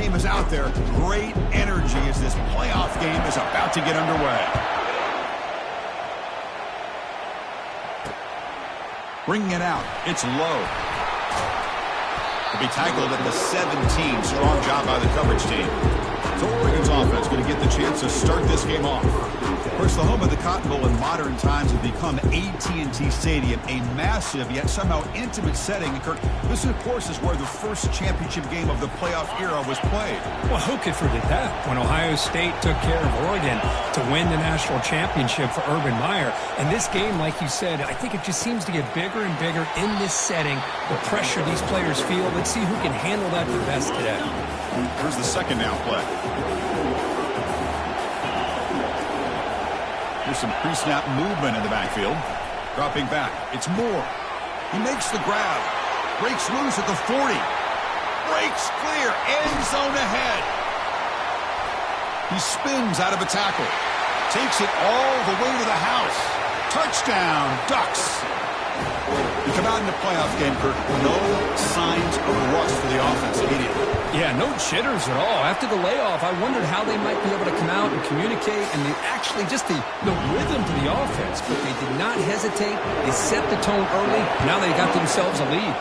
team is out there. Great energy as this playoff game is about to get underway. Bringing it out. It's low. Will be tackled at the 17. Strong job by the coverage team. So Oregon's offense going to get the chance to start this game off. Of course, the home of the Cotton Bowl in modern times has become AT&T Stadium, a massive yet somehow intimate setting. And Kirk, this, of course, is where the first championship game of the playoff era was played. Well, who could forget that? When Ohio State took care of Oregon to win the national championship for Urban Meyer. And this game, like you said, I think it just seems to get bigger and bigger in this setting. The pressure these players feel. Let's see who can handle that the best today. Here's the second down play. There's some pre-snap movement in the backfield. Dropping back. It's Moore. He makes the grab. Breaks loose at the 40. Breaks clear. End zone ahead. He spins out of a tackle. Takes it all the way to the house. Touchdown, Ducks. You come out in the playoff game, Kirk, no signs of rust for the offense immediately. Yeah, no jitters at all. After the layoff, I wondered how they might be able to come out and communicate and actually just the rhythm to the offense. But they did not hesitate. They set the tone early. Now they got themselves a lead.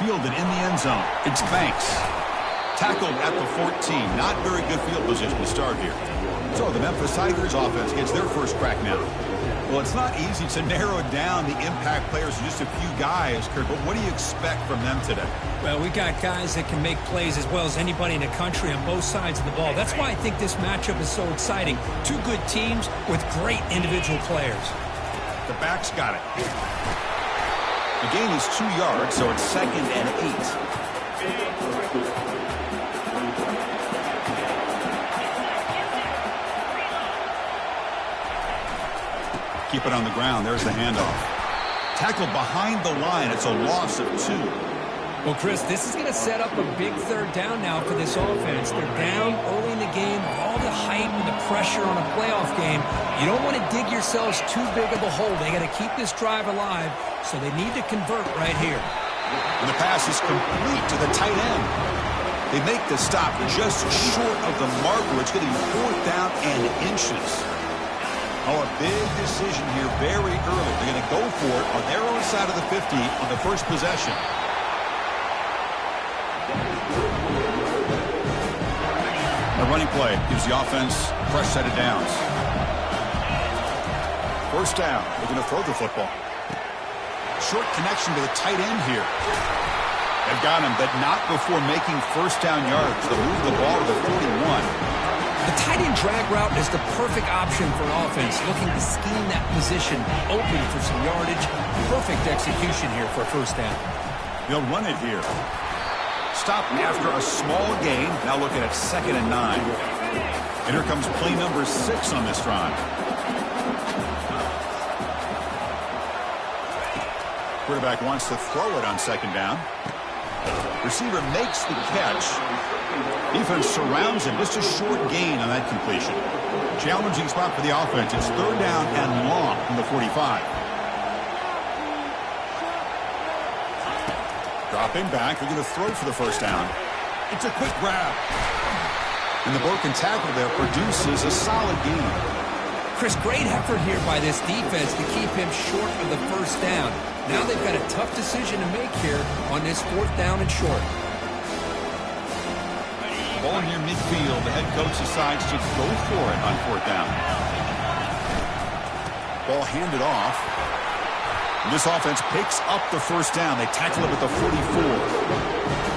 Fielded in the end zone. It's Banks. Tackled at the 14. Not very good field position to start here. So the Memphis Tigers offense gets their first crack now. Well, it's not easy to narrow down the impact players to just a few guys, Kirk, but what do you expect from them today? Well, we got guys that can make plays as well as anybody in the country on both sides of the ball. That's why I think this matchup is so exciting. Two good teams with great individual players. The back's got it. The gain is 2 yards, so it's 2nd and 8. Keep it on the ground. There's the handoff. Tackled behind the line. It's a loss of 2. Well, Chris, this is going to set up a big third down now for this offense. They're down early in the game. All the hype and the pressure on a playoff game. You don't want to dig yourselves too big of a hole. They got to keep this drive alive, so they need to convert right here. And the pass is complete to the tight end. They make the stop just short of the marker. It's getting 4th down and inches. Oh, a big decision here very early. They're going to go for it on their own side of the 50 on the first possession. A running play gives the offense a fresh set of downs. First down. They're going to throw the football. Short connection to the tight end here. They've got him, but not before making first down yards. They'll move the ball to the 41. The tight end drag route is the perfect option for an offense looking to scheme that position open for some yardage. Perfect execution here for a first down. They'll run it here. Stop after a small gain. Now looking at 2nd and 9. And here comes play number 6 on this drive. Quarterback wants to throw it on 2nd down. Receiver makes the catch. Defense surrounds him. Just a short gain on that completion. Challenging spot for the offense. It's 3rd down and long from the 45. Dropping back. They're going to throw for the first down. It's a quick grab. And the broken tackle there produces a solid gain. Chris, great effort here by this defense to keep him short of the first down. Now they've got a tough decision to make here on this 4th down and short. Ball near midfield. The head coach decides to go for it on 4th down. Ball handed off. And this offense picks up the first down. They tackle him at the 44.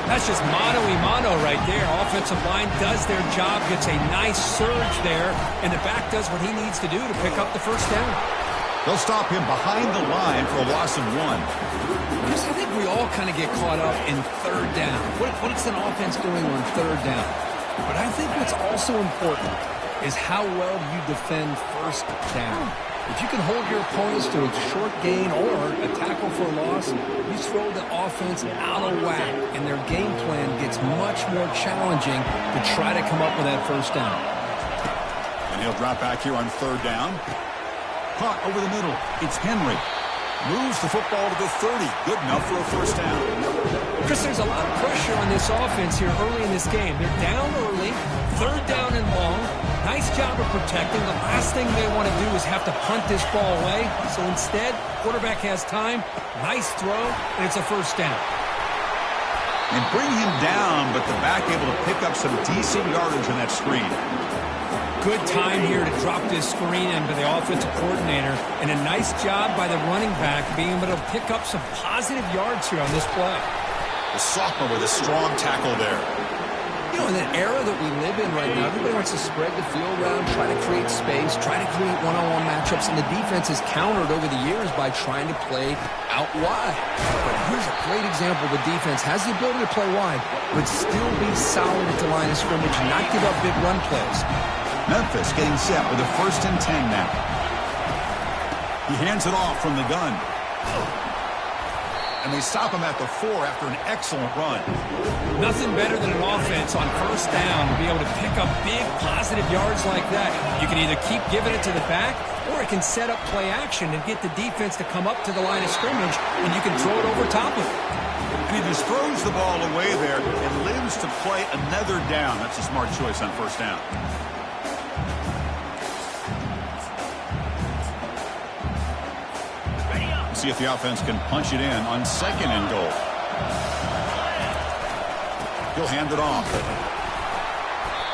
That's just mano-a-mano right there. Offensive line does their job, gets a nice surge there, and the back does what he needs to do to pick up the first down. They'll stop him behind the line for a loss of 1. I think we all kind of get caught up in 3rd down. What is an offense doing on 3rd down? But I think what's also important is how well you defend first down. If you can hold your opponents to a short gain or a tackle for a loss, you throw the offense out of whack, and their game plan gets much more challenging to try to come up with that first down. And he'll drop back here on 3rd down. Caught over the middle. It's Henry. Moves the football to the 30. Good enough for a first down. Chris, there's a lot of pressure on this offense here early in this game. They're down early, third down and long. Nice job of protecting. The last thing they want to do is have to punt this ball away. So instead, quarterback has time, nice throw, and it's a first down. And bring him down, but the back able to pick up some decent yardage on that screen. Good time here to drop this screen in by the offensive coordinator, and a nice job by the running back being able to pick up some positive yards here on this play. The sophomore with a strong tackle there. You know, in that era that we live in right now, everybody wants to spread the field around, try to create space, try to create one-on-one matchups, and the defense has countered over the years by trying to play out wide. But here's a great example. The defense has the ability to play wide, but still be solid at the line of scrimmage, not give up big run plays. Memphis getting set with a 1st and 10 now. He hands it off from the gun. And they stop him at the 4 after an excellent run. Nothing better than an offense on first down to be able to pick up big positive yards like that. You can either keep giving it to the back, or it can set up play action and get the defense to come up to the line of scrimmage, and you can throw it over top of it. And he just throws the ball away there and lives to play another down. That's a smart choice on first down. See if the offense can punch it in on 2nd and goal. He'll hand it off.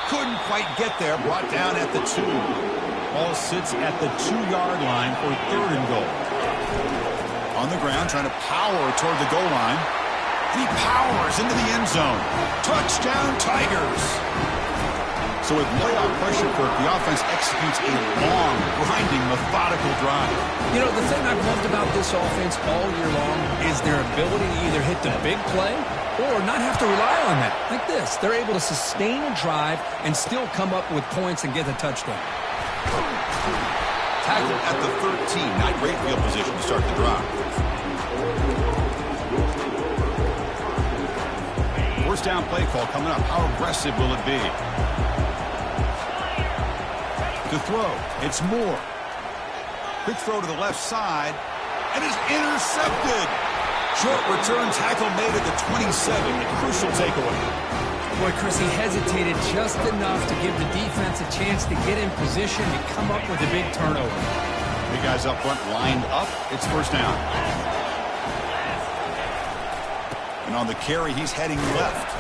Couldn't quite get there. Brought down at the 2. Ball sits at the 2-yard line for 3rd and goal. On the ground, trying to power toward the goal line. He powers into the end zone. Touchdown, Tigers. So with playoff pressure, Kirk, the offense executes a long, grinding, methodical drive. You know, the thing I've loved about this offense all year long is their ability to either hit the big play or not have to rely on that. Like this. They're able to sustain a drive and still come up with points and get the touchdown. Tackle at the 13. Not great field position to start the drive. First down play call coming up. How aggressive will it be? To throw, it's Moore. Quick throw to the left side, and is intercepted. Short return tackle made at the 27, a crucial takeaway. Boy, Chris, he hesitated just enough to give the defense a chance to get in position and come up with a big turnover. Big guys up front lined up. It's first down. And on the carry, he's heading left.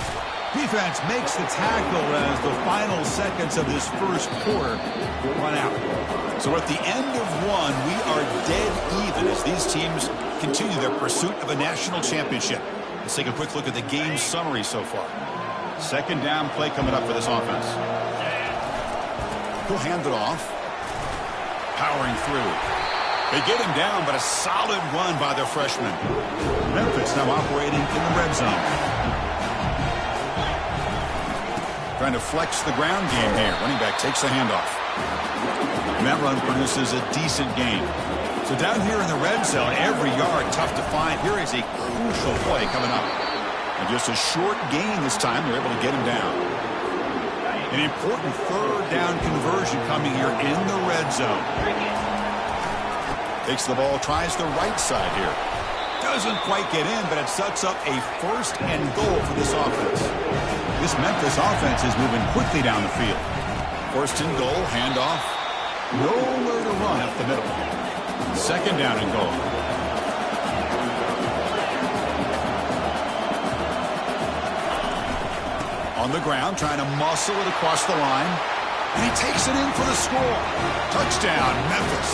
Defense makes the tackle as the final seconds of this first quarter run out. So at the end of one, we are dead even as these teams continue their pursuit of a national championship. Let's take a quick look at the game summary so far. 2nd down play coming up for this offense. He'll hand it off. Powering through. They get him down, but a solid run by the freshman. Memphis now operating in the red zone. Trying to flex the ground game here. Running back takes the handoff. And that run produces a decent gain. So down here in the red zone, every yard tough to find. Here is a crucial play coming up. And just a short gain this time. They're able to get him down. An important 3rd down conversion coming here in the red zone. Takes the ball, tries the right side here. Doesn't quite get in, but it sets up a 1st and goal for this offense. This Memphis offense is moving quickly down the field. 1st and goal, handoff. Nowhere to run up the middle. 2nd down and goal. On the ground, trying to muscle it across the line. And he takes it in for the score. Touchdown, Memphis.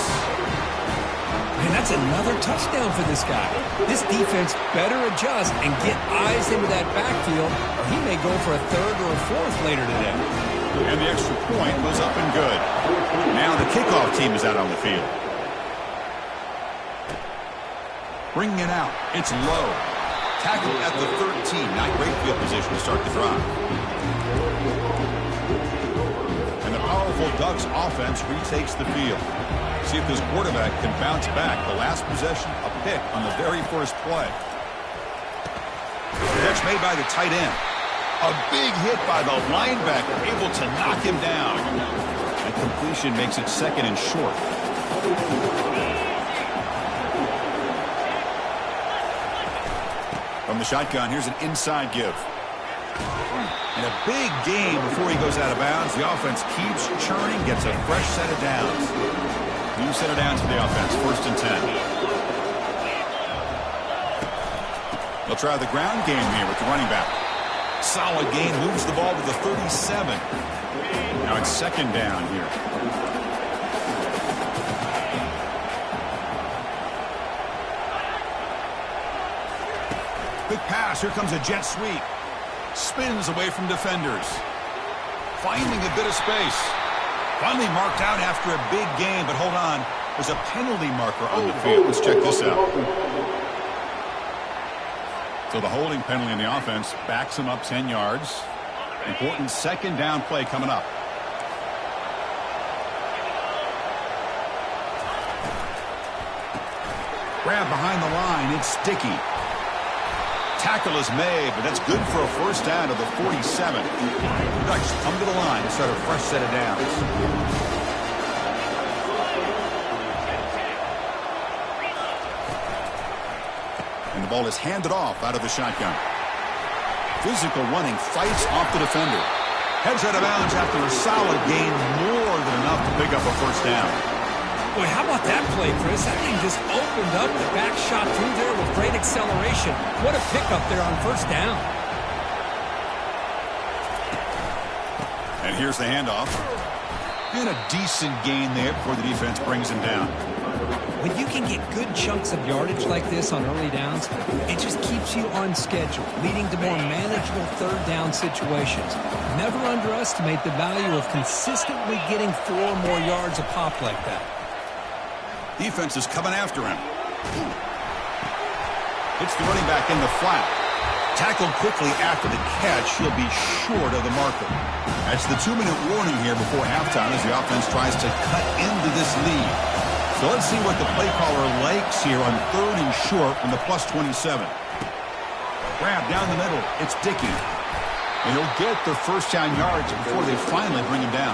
Man, that's another touchdown for this guy. This defense better adjust and get eyes into that backfield, or he may go for a 3rd or a 4th later today. And the extra point was up and good. Now the kickoff team is out on the field. Bringing it out. It's low. Tackle at the 13. Not great field position to start the drive. And the powerful Ducks offense retakes the field. See if this quarterback can bounce back. The last possession, a pick on the very first play. The catch made by the tight end. A big hit by the linebacker, able to knock him down. And completion makes it 2nd and short. From the shotgun, here's an inside give. And a big gain before he goes out of bounds. The offense keeps churning, gets a fresh set of downs. New set of downs for the offense, 1st and 10. They'll try the ground game here with the running back. Solid gain, moves the ball to the 37. Now it's 2nd down here. Quick pass, here comes a jet sweep. Spins away from defenders. Finding a bit of space. Finally marked out after a big gain, but hold on. There's a penalty marker on the field. Let's check this out. So the holding penalty in the offense backs him up 10 yards. Important 2nd down play coming up. Grab behind the line. It's sticky. Tackle is made, but that's good for a 1st down to the 47. Ducks come to the line to start a fresh set of downs. And the ball is handed off out of the shotgun. Physical running, fights off the defender. Heads out of bounds after a solid gain, more than enough to pick up a 1st down. Boy, how about that play, Chris? That thing just opened up, the back shot through there with great acceleration. What a pickup there on 1st down. And here's the handoff. And a decent gain there before the defense brings him down. When you can get good chunks of yardage like this on early downs, it just keeps you on schedule, leading to more manageable 3rd down situations. Never underestimate the value of consistently getting 4 more yards a pop like that. Defense is coming after him. Hits the running back in the flat. Tackled quickly after the catch. He'll be short of the marker. That's the 2-minute warning here before halftime as the offense tries to cut into this lead. So let's see what the play caller likes here on 3rd and short from the +27. Grab down the middle. It's Dickey. And he'll get their 1st down yards before they finally bring him down.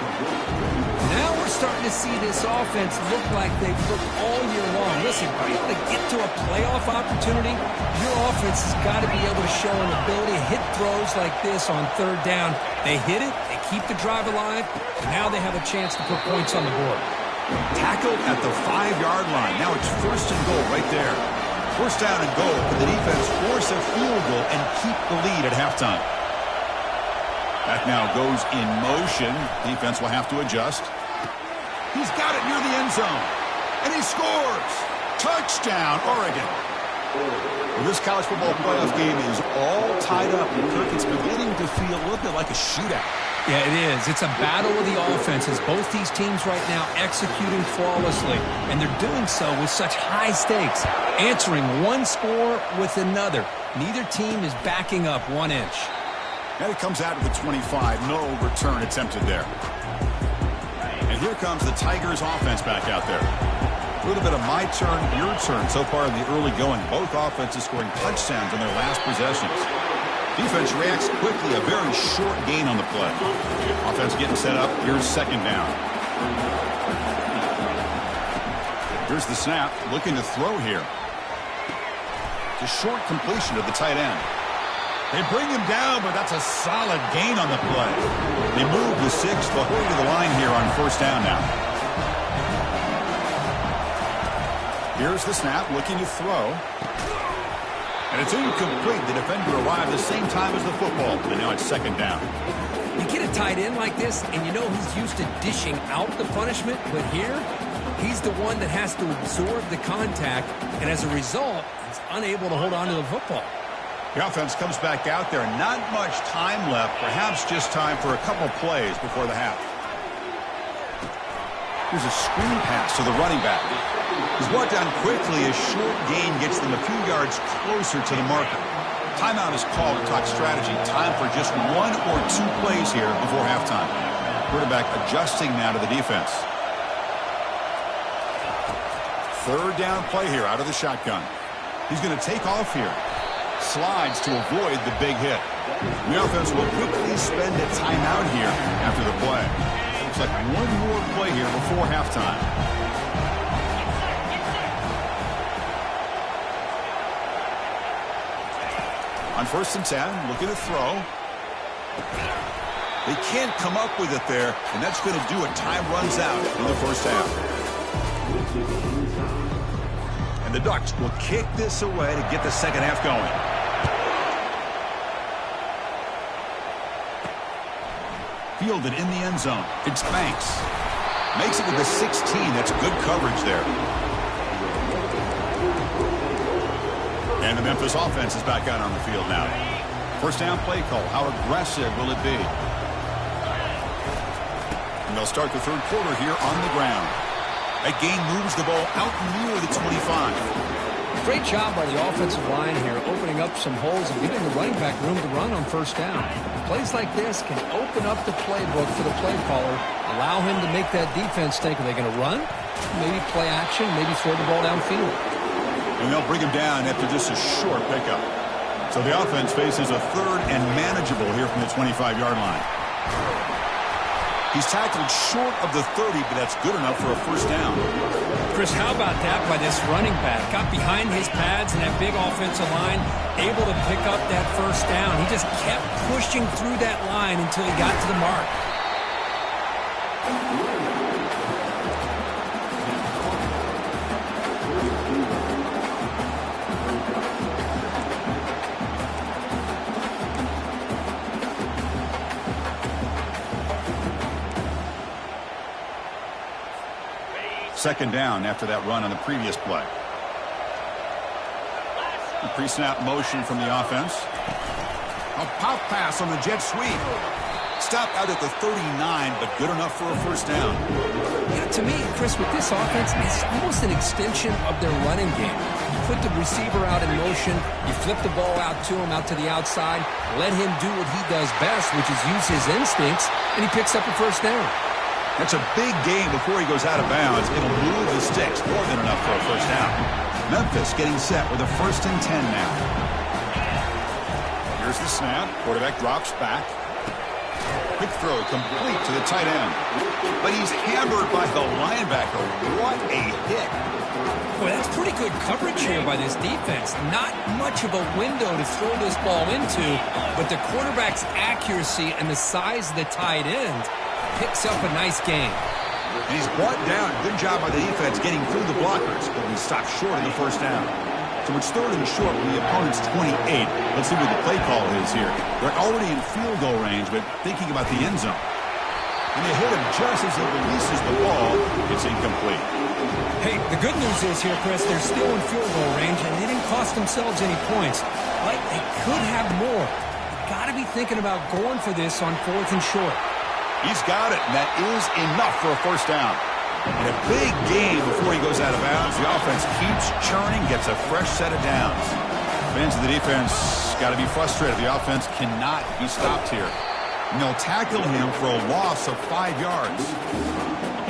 Now we're starting to see this offense look like they've looked all year long. Listen, if you want to get to a playoff opportunity, your offense has got to be able to show an ability to hit throws like this on 3rd down. They hit it, they keep the drive alive, and now they have a chance to put points on the board. Tackled at the 5-yard line. Now it's 1st and goal right there. 1st down and goal. Can the defense force a field goal and keep the lead at halftime? That now goes in motion. Defense will have to adjust. He's got it near the end zone. And he scores. Touchdown, Oregon. Well, this college football playoff game is all tied up. And Kirk, it's beginning to feel a little bit like a shootout. Yeah, it is. It's a battle of the offenses. Both these teams right now executing flawlessly. And they're doing so with such high stakes. Answering one score with another. Neither team is backing up 1 inch. And it comes out of the 25. No return attempted there. And here comes the Tigers offense back out there. A little bit of my turn, your turn so far in the early going. Both offenses scoring touchdowns on their last possessions. Defense reacts quickly. A very short gain on the play. Offense getting set up. Here's 2nd down. Here's the snap. Looking to throw here. It's a short completion to the tight end. They bring him down, but that's a solid gain on the play. They move the 6. They'll hurry to the line here on 1st down now. Here's the snap, looking to throw. And it's incomplete. The defender arrived the same time as the football, and now it's 2nd down. You get a tight end like this, and you know he's used to dishing out the punishment, but here, he's the one that has to absorb the contact, and as a result, he's unable to hold on to the football. The offense comes back out there. Not much time left. Perhaps just time for a couple plays before the half. Here's a screen pass to the running back. He's brought down quickly. A short gain gets them a few yards closer to the marker. Timeout is called to talk strategy. Time for just 1 or 2 plays here before halftime. Quarterback adjusting now to the defense. 3rd down play here out of the shotgun. He's going to take off here. Slides to avoid the big hit. The offense will quickly spend a timeout here after the play. Looks like 1 more play here before halftime. On 1st and 10, looking to throw. They can't come up with it there, and that's going to do it. Time runs out in the first half. And the Ducks will kick this away to get the second half going. Fielded in the end zone. It's Banks. Makes it to the 16. That's good coverage there. And the Memphis offense is back out on the field now. First down play call. How aggressive will it be? And they'll start the third quarter here on the ground. That gain moves the ball out near the 25. Great job by the offensive line here, opening up some holes and giving the running back room to run on first down. Plays like this can open up the playbook for the play caller, allow him to make that defense think, are they going to run? Maybe play action, maybe throw the ball downfield. And they'll bring him down after just a short pickup. So the offense faces a third and manageable here from the 25-yard line. He's tackled short of the 30, but that's good enough for a first down. Chris, how about that by this running back? Got behind his pads and that big offensive line, able to pick up that first down. He just kept pushing through that line until he got to the mark. Second down after that run on the previous play. The pre-snap motion from the offense. A pop pass on the jet sweep. Stopped out at the 39, but good enough for a first down. Yeah, to me, Chris, with this offense, it's almost an extension of their running game. You put the receiver out in motion, you flip the ball out to him, out to the outside, let him do what he does best, which is use his instincts, and he picks up a first down. That's a big gain before he goes out of bounds. It'll move the sticks, more than enough for a first down. Memphis getting set with a 1st and 10 now. Here's the snap. Quarterback drops back. Quick throw complete to the tight end. But he's hammered by the linebacker. What a hit. Boy, that's pretty good coverage here by this defense. Not much of a window to throw this ball into, but the quarterback's accuracy and the size of the tight end picks up a nice gain. And he's brought down. Good job by the defense getting through the blockers, but he stopped short of the first down. So it's 3rd and short from the opponent's 28. Let's see what the play call is here. They're already in field goal range, but thinking about the end zone. And they hit him just as he releases the ball. It's incomplete. Hey, the good news is here, Chris, they're still in field goal range, and they didn't cost themselves any points. But they could have more. You've got to be thinking about going for this on 4th and short. He's got it, and that is enough for a first down. And a big gain before he goes out of bounds. The offense keeps churning, gets a fresh set of downs. Fans of the defense got to be frustrated. The offense cannot be stopped here. And they'll tackle him for a loss of 5 yards.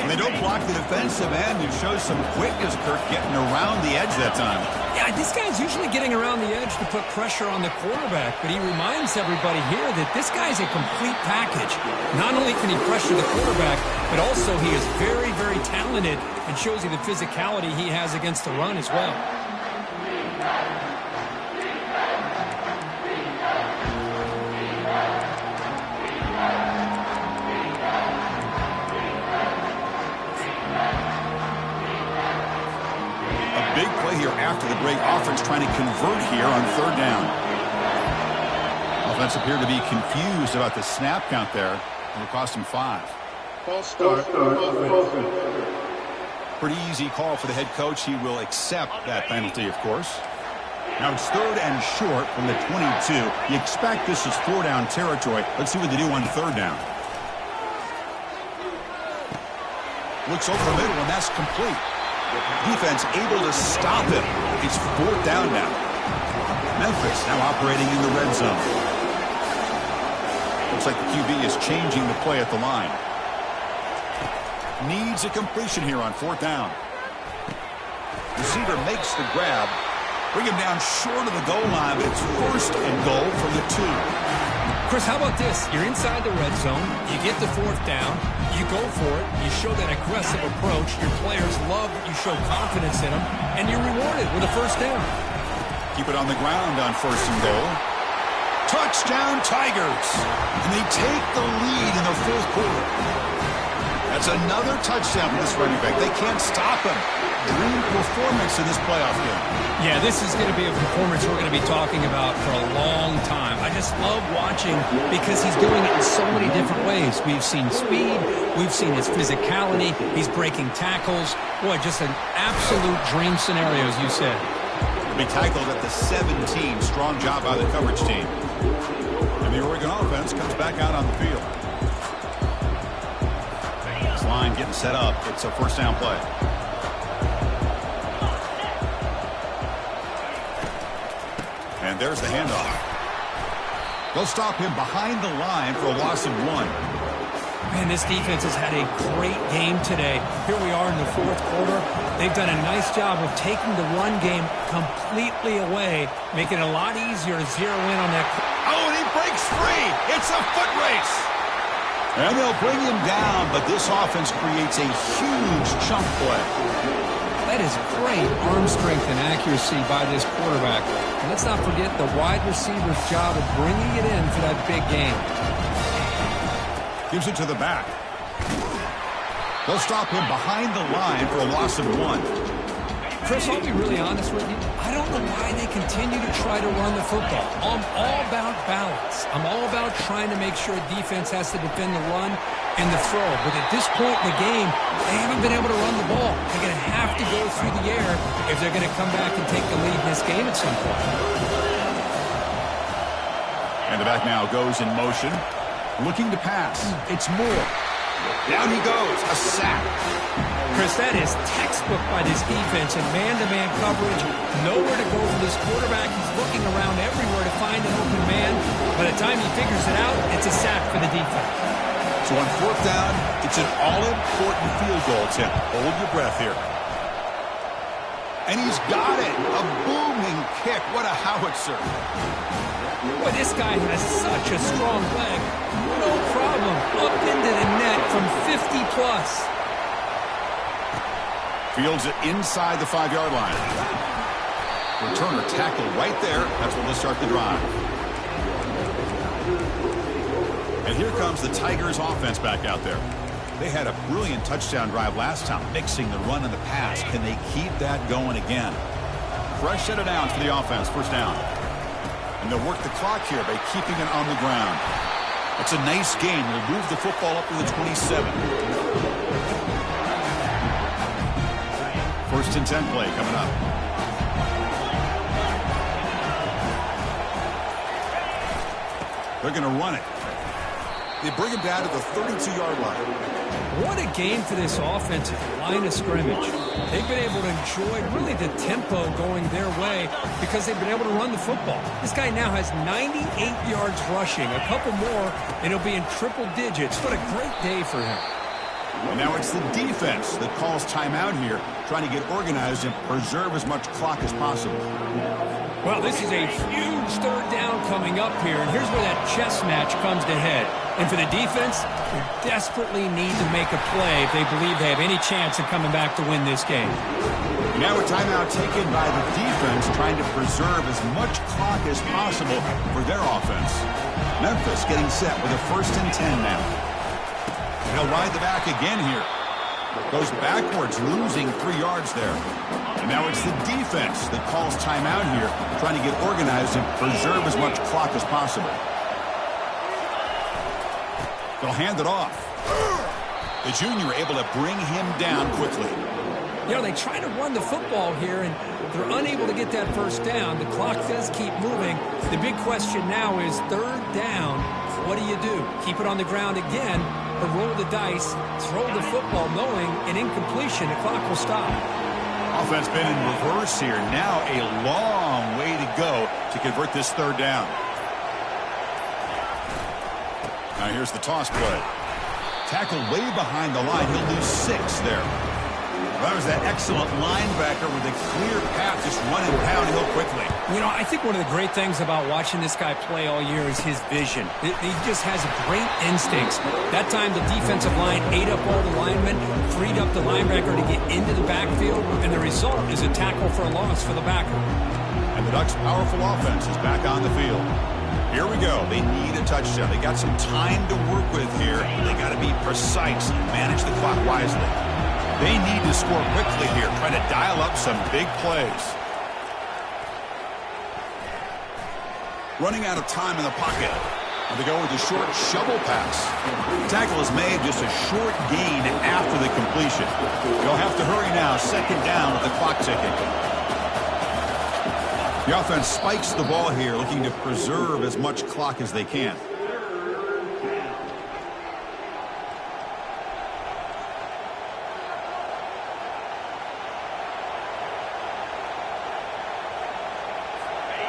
And they don't block the defensive end, who shows some quickness, Kirk, getting around the edge that time. Yeah, this guy's usually getting around the edge to put pressure on the quarterback, but he reminds everybody here that this guy's a complete package. Not only can he pressure the quarterback, but also he is very, very talented and shows you the physicality he has against the run as well. Big play here after the break. Offense trying to convert here on 3rd down. Offense appeared to be confused about the snap count there. It'll cost him 5. False start. Pretty easy call for the head coach. He will accept that penalty, of course. Now it's 3rd and short from the 22. You expect this is 4-down territory. Let's see what they do on 3rd down. Looks over the middle, and that's complete. Defense able to stop him. It's 4th down now. Memphis now operating in the red zone. Looks like the QB is changing the play at the line. Needs a completion here on 4th down. Receiver makes the grab. Bring him down short of the goal line, but it's 1st and goal from the 2. Chris, how about this? You're inside the red zone. You get the 4th down. You go for it. You show that aggressive approach. Your players love that you show confidence in them, and you're rewarded with a first down. Keep it on the ground on 1st and goal. Touchdown, Tigers. And they take the lead in the fourth quarter. That's another touchdown for this running back. They can't stop him. Dream performance in this playoff game. Yeah, this is going to be a performance we're going to be talking about for a long time. I just love watching because he's doing it in so many different ways. We've seen speed. We've seen his physicality. He's breaking tackles. Boy, just an absolute dream scenario, as you said. He'll be tackled at the 17. Strong job by the coverage team. And the Oregon offense comes back out on the field. This line getting set up. It's a first down play. And there's the handoff. They'll stop him behind the line for a loss of 1. Man, this defense has had a great game today. Here we are in the fourth quarter. They've done a nice job of taking the run game completely away, making it a lot easier to zero in on that. Oh, and he breaks free. It's a foot race. And they'll bring him down, but this offense creates a huge chunk play. That is great arm strength and accuracy by this quarterback. And let's not forget the wide receiver's job of bringing it in for that big game. Gives it to the back. They'll stop him behind the line for a loss of 1. Chris, I'll be really honest with you. I don't know why they continue to try to run the football. I'm all about balance. I'm all about trying to make sure defense has to defend the run and the throw. But at this point in the game, they haven't been able to run the ball. They're going to have to go through the air if they're going to come back and take the lead in this game at some point. And the back now goes in motion. Looking to pass. It's Moore. Down he goes. A sack. Chris, that is textbook by this defense in man-to-man coverage. Nowhere to go for this quarterback. He's looking around everywhere to find an open man. By the time he figures it out, it's a sack for the defense. So on fourth down, it's an all-important field goal attempt. Hold your breath here. And he's got it. A booming kick. What a howitzer. Boy, this guy has such a strong leg. No problem. Up into the net from 50+. Fields it inside the 5-yard line. Returner tackled right there. That's where they'll start the drive. And here comes the Tigers offense back out there. They had a brilliant touchdown drive last time, mixing the run and the pass. Can they keep that going again? Fresh set of downs for the offense. First down. And they'll work the clock here by keeping it on the ground. It's a nice game. They'll move the football up to the 27. First and 10 play coming up. They're going to run it. They bring him down to the 32-yard line. What a game for this offensive line of scrimmage. They've been able to enjoy really the tempo going their way because they've been able to run the football. This guy now has 98 yards rushing. A couple more, and he'll be in triple digits. What a great day for him. And now it's the defense that calls timeout here, trying to get organized and preserve as much clock as possible. Well, this is a huge third down coming up here, and here's where that chess match comes to head. And for the defense, they desperately need to make a play if they believe they have any chance of coming back to win this game. Now a timeout taken by the defense, trying to preserve as much clock as possible for their offense. Memphis getting set with a first and 10 now. He'll ride the back again here. Goes backwards, losing 3 yards there. And now it's the defense that calls timeout here, trying to get organized and preserve as much clock as possible. They'll hand it off. The junior able to bring him down quickly. You know, they try to run the football here, and they're unable to get that first down. The clock does keep moving. The big question now is third down. What do you do? Keep it on the ground again, or roll the dice, throw the football, knowing an incompletion, the clock will stop. Offense been in reverse here. Now a long way to go to convert this third down. Now here's the toss play. Tackled way behind the line. He'll lose 6 there. That was that excellent linebacker with a clear path, just running downhill quickly. You know, I think one of the great things about watching this guy play all year is his vision. He just has great instincts. That time the defensive line ate up all the linemen, freed up the linebacker to get into the backfield, and the result is a tackle for a loss for the backer. And the Ducks' powerful offense is back on the field. Here we go. They need a touchdown. They got some time to work with here. They got to be precise and manage the clock wisely. They need to score quickly here, trying to dial up some big plays. Running out of time in the pocket. And they go with a short shovel pass. The tackle is made, just a short gain after the completion. They'll have to hurry now. Second down with the clock ticking. The offense spikes the ball here, looking to preserve as much clock as they can.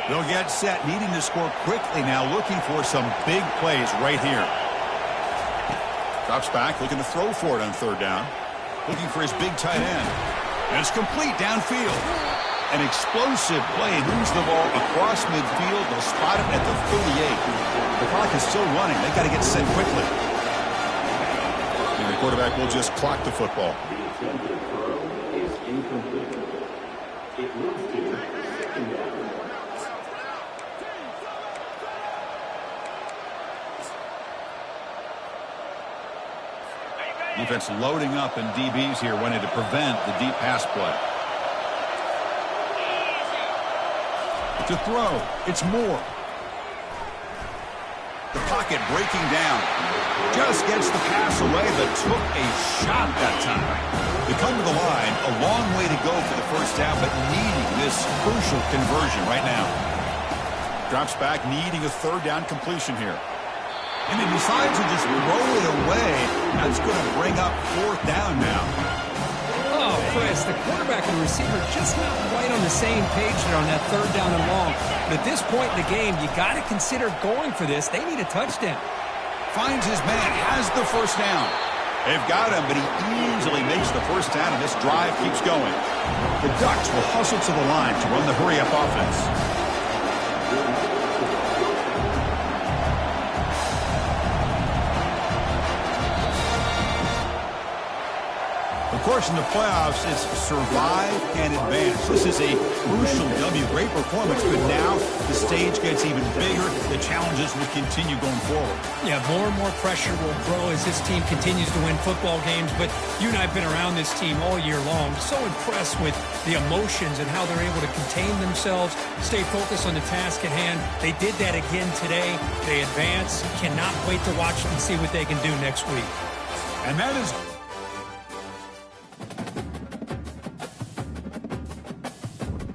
They'll get set, needing to score quickly now, looking for some big plays right here. Drops back, looking to throw for it on third down. Looking for his big tight end. And it's complete downfield. An explosive play. Moves the ball across midfield. They'll spot it at the 38. The clock is still running. They've got to get set quickly. And the quarterback will just clock the football. Defense loading up and DBs here wanting to prevent the deep pass play. To throw, it's Moore. The pocket breaking down. Just gets the pass away, but took a shot that time. They come to the line, a long way to go for the first down, but needing this crucial conversion right now. Drops back, needing a third down completion here. And he decides to just throw it away. That's going to bring up fourth down now. Oh, Chris, the quarterback and receiver just not quite on the same page there on that third down and long. But at this point in the game, you got to consider going for this. They need a touchdown. Finds his man, has the first down. They've got him, but he easily makes the first down, and this drive keeps going. The Ducks will hustle to the line to run the hurry-up offense. Of course, in the playoffs, it's survive and advance. This is a crucial W. Great performance, but now the stage gets even bigger. The challenges will continue going forward. Yeah, more and more pressure will grow as this team continues to win football games. But you and I have been around this team all year long. So impressed with the emotions and how they're able to contain themselves, stay focused on the task at hand. They did that again today. They advance. Cannot wait to watch and see what they can do next week. And that is